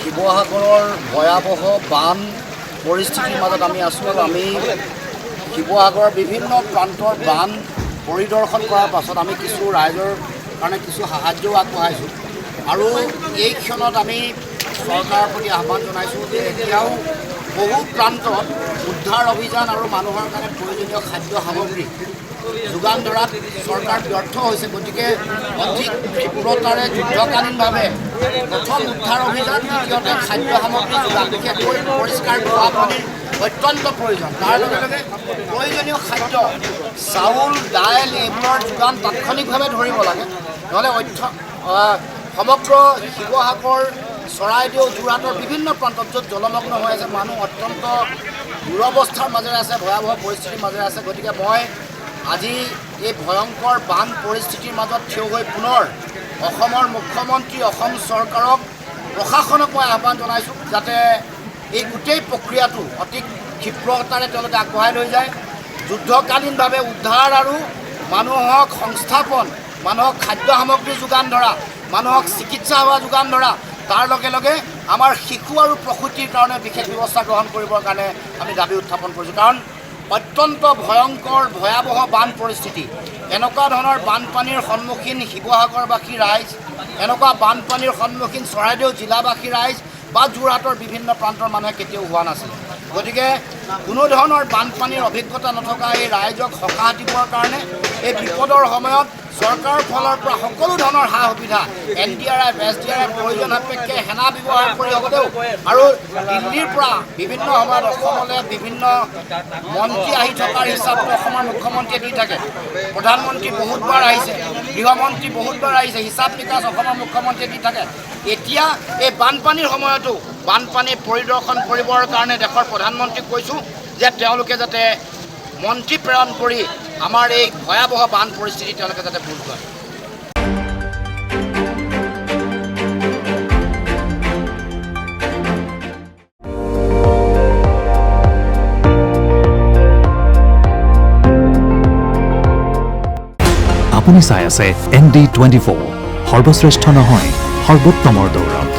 শিৱসাগৰৰ ভয়াৱহ বান পৰিস্থিতিৰ মাজত আমি আছোঁ আৰু আমি শিৱসাগৰৰ বিভিন্ন প্ৰান্তৰ বান পৰিদৰ্শন কৰাৰ পাছত আমি কিছু ৰাইজৰ কাৰণে কিছু সাহায্যও আগবঢ়াইছোঁ আৰু এই ক্ষণত আমি চৰকাৰৰ প্ৰতি আহ্বান জনাইছোঁ যে এতিয়াও বহু প্ৰান্তত উদ্ধাৰ অভিযান আৰু মানুহৰ কাৰণে প্ৰয়োজনীয় খাদ্য সামগ্ৰী যোগান ধৰাত চৰকাৰ ব্যৰ্থ হৈছে। গতিকে অধিক তীব্ৰতাৰে যুদ্ধকালীনভাৱে প্ৰথম উদ্ধাৰ অভিযান, দ্বিতীয়তে খাদ্য সামগ্ৰী যোগান, বিশেষকৈ পৰিষ্কাৰ খোৱা পানীৰ অত্যন্ত প্ৰয়োজন। তাৰ লগে লগে প্ৰয়োজনীয় খাদ্য চাউল, দাইল এইবোৰৰ যোগান তাৎক্ষণিকভাৱে ধৰিব লাগে, নহ'লে সমগ্ৰ শিৱসাগৰ, চৰাইদেউ, যোৰহাটৰ বিভিন্ন প্ৰান্তত য'ত জলমগ্ন হৈ আছে, মানুহ অত্যন্ত দুৰৱস্থাৰ মাজেৰে আছে, ভয়াৱহ পৰিস্থিতিৰ মাজেৰে আছে। গতিকে মই আজি এই ভয়ংকৰ বান পৰিস্থিতিৰ মাজত থিয় হৈ পুনৰ অসমৰ মুখ্যমন্ত্ৰী, অসম চৰকাৰক, প্ৰশাসনক মই আহ্বান জনাইছোঁ যাতে এই গোটেই প্ৰক্ৰিয়াটো অতি ক্ষিপ্ৰতাৰে তেওঁলোকে আগবঢ়াই লৈ যায়। যুদ্ধকালীনভাৱে উদ্ধাৰ আৰু মানুহক সংস্থাপন, মানুহক খাদ্য সামগ্ৰী যোগান ধৰা, মানুহক চিকিৎসা সেৱা যোগান ধৰা, তাৰ লগে লগে আমাৰ শিশু আৰু প্ৰসূতিৰ কাৰণে বিশেষ ব্যৱস্থা গ্ৰহণ কৰিবৰ কাৰণে আমি দাবী উত্থাপন কৰিছোঁ। কাৰণ অত্যন্ত ভয়ংকৰ ভয়াৱহ বান পৰিস্থিতি, এনেকুৱা ধৰণৰ বানপানীৰ সন্মুখীন শিৱসাগৰবাসী ৰাইজ, এনেকুৱা বানপানীৰ সন্মুখীন চৰাইদেউ জিলাবাসী ৰাইজ বা যোৰহাটৰ বিভিন্ন প্ৰান্তৰ মানুহে কেতিয়াও হোৱা নাছিল। গতিকে কোনো ধৰণৰ বানপানীৰ অভিজ্ঞতা নথকা এই ৰাইজক সকাহ দিবৰ কাৰণে এই বিপদৰ সময়ত চৰকাৰৰ ফালৰ পৰা সকলো ধৰণৰ সা সুবিধা NDRF, SDRF প্ৰয়োজন সাপেক্ষে সেনা ব্যৱহাৰ কৰি হ'লেও আৰু দিল্লীৰ পৰা বিভিন্ন সময়ত অসমলৈ বিভিন্ন মন্ত্ৰী আহি থকাৰ হিচাপটো অসমৰ মুখ্যমন্ত্ৰীয়ে দি থাকে। প্ৰধানমন্ত্ৰী বহুতবাৰ আহিছে, গৃহমন্ত্ৰী বহুতবাৰ আহিছে, হিচাপ নিকাচ অসমৰ মুখ্যমন্ত্ৰীয়ে দি থাকে। এতিয়া এই বানপানীৰ সময়তো বানপানী পৰিদৰ্শন কৰিবৰ কাৰণে দেশৰ প্ৰধানমন্ত্ৰীক কৈছোঁ যে তেওঁলোকে যাতে মন্ত্ৰী প্ৰেৰণ কৰি আমাৰ এই ভয়াৱহ বান পৰিস্থিতি তেওঁলোকে যাতে বুজ লয়। আপুনি চাই আছে ND24, সৰ্বশ্ৰেষ্ঠ নহয়, সৰ্বোত্তমৰ দৌৰ।